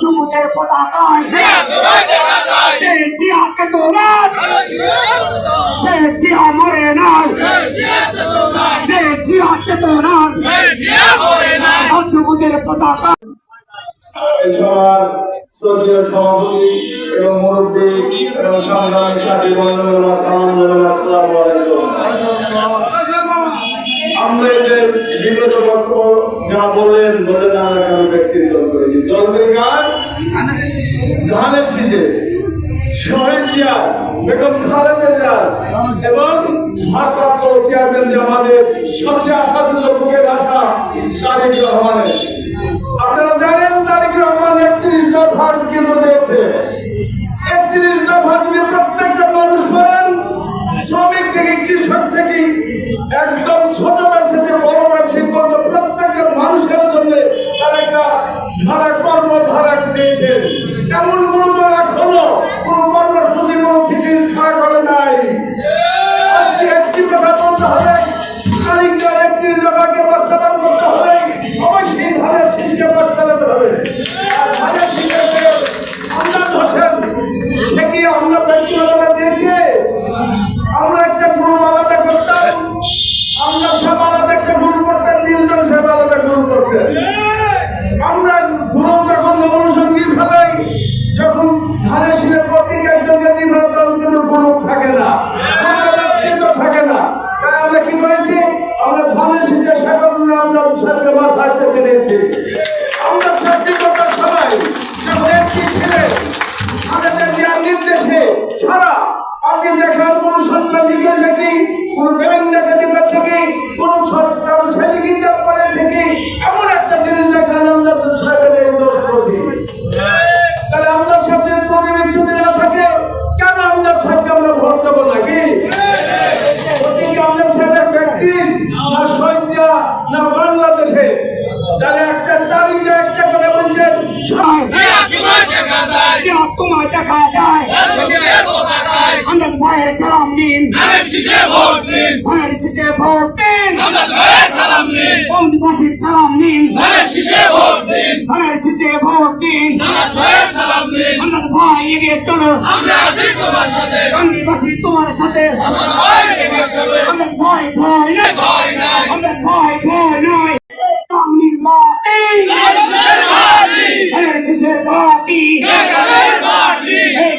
সমুদ্রের পতাকায় যে জিয়া চেতনা সে জিয়া মরে নাই, যে জিয়া চেতনা সমুদ্রের পতাকা। শ্রদ্ধেয় সভাপতি এবং মুরব্বী এবং সংগ্রামী সাথী বন্ধুগণ, আসসালামু আলাইকুম। আমরা এদের বিগত বক্তব্য যা বললেন আমরা কেন ব্যক্তিত্ব করেছি। জলবের গাছ ধানের শীষে শহীদ জিয়া বেগম খালেদা জিয়া এবং ভারপ্রাপ্ত চেয়ারম্যান যে আমাদের সবচেয়ে আশাদুল্লাহ বুকের আশা তারেক রহমানের। আপনারা জানেন তারেক রহমান 31 দফার কেন্দ্র দিয়েছে। 31 দফা যদি প্রত্যেকটা মানুষ বলেন, শ্রমিক থেকে কৃষক থেকে একদম ছোট ব্যবসা থেকে বড় ব্যবসায়ী পর্যন্ত প্রত্যেকটা মানুষের জন্য তার একটা ধারা কর্মধারা দিয়েছে। এমন কোন এখনো কোন কর্মসূচি কোন ফিসিস খাড়া করে নাই। আজকে একটি কথা বলতে হবে, তারিখের 31 দফাকে বাস্তবায়ন করতে হবে, অবশ্যই ধানের শীষকে বাস্তবায়ন হবে। আর ধানের শীষের আমরা ধসেন সে কি আমরা ব্যক্তিগতভাবে দিয়েছে। আমরা একটা গ্রুপ আলাদা করতাম, আমরা সব আলাদা একটা গ্রুপ করতেন, নীলজন সব আলাদা গ্রুপ করতেন। আমরা গ্রুপ যখন নবসঙ্গী ফেলাই, যখন ধানের শীষের প্রতীক একজনকে দিয়ে ফেলা, তখন কিন্তু গ্রুপ থাকে না, থাকে না। তাই আমরা কি করেছি, আমরা ধানের শীষের সাগর আমরা সাথে মাথায় পেতে নিয়েছি। আমরা ছাত্রীকতা সবাই যখন একটি ছেলে খালেদা জিয়ার নির্দেশে ছাড়া আপনি দেখার কোন সন্ত্রাসী করেছে কি, কোন ব্যাংক ডাকাতি করছে কি, কোন ছেলে কিডন্যাপ করেছে কি, এমন একটা জিনিস দেখান আমরা সাহেবের এই দোষ প্রতি। তাহলে আমরা সাথে পরিবেশনে না থাকে কেন আমরা সাথে আমরা ভোট দেবো নাকি? আমরা সাহেবের ব্যক্তি না শহীদ না বাংলাদেশে। তাহলে একটা তারিখ একটা করে বলছেন তোমায় দেখা যায়, আমরা ভয়ের সালাম দিন, ভয়ের শেষে ভোট দিন, বন্ধুবাসীর সালাম দিন, ভয়ের শেষে ভোট দিন, আমরা ভয় এগিয়ে চলো, বন্ধুবাসী তোমার সাথে, আমরা ভয় ভয় নয়, আমরা ভয় ভয় নয়। কামির মাটি ভয়ের শেষে ঘাটি,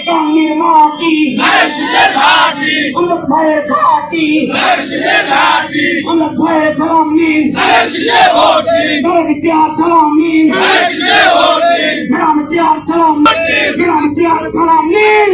কামির মাটি আমরা ভয়ের ঘাটি, আমরা ভয়ের সালাম নিন, গ্রামে চেয়ার সালাম নিন, গ্রামে চেয়ার সালাম নিন,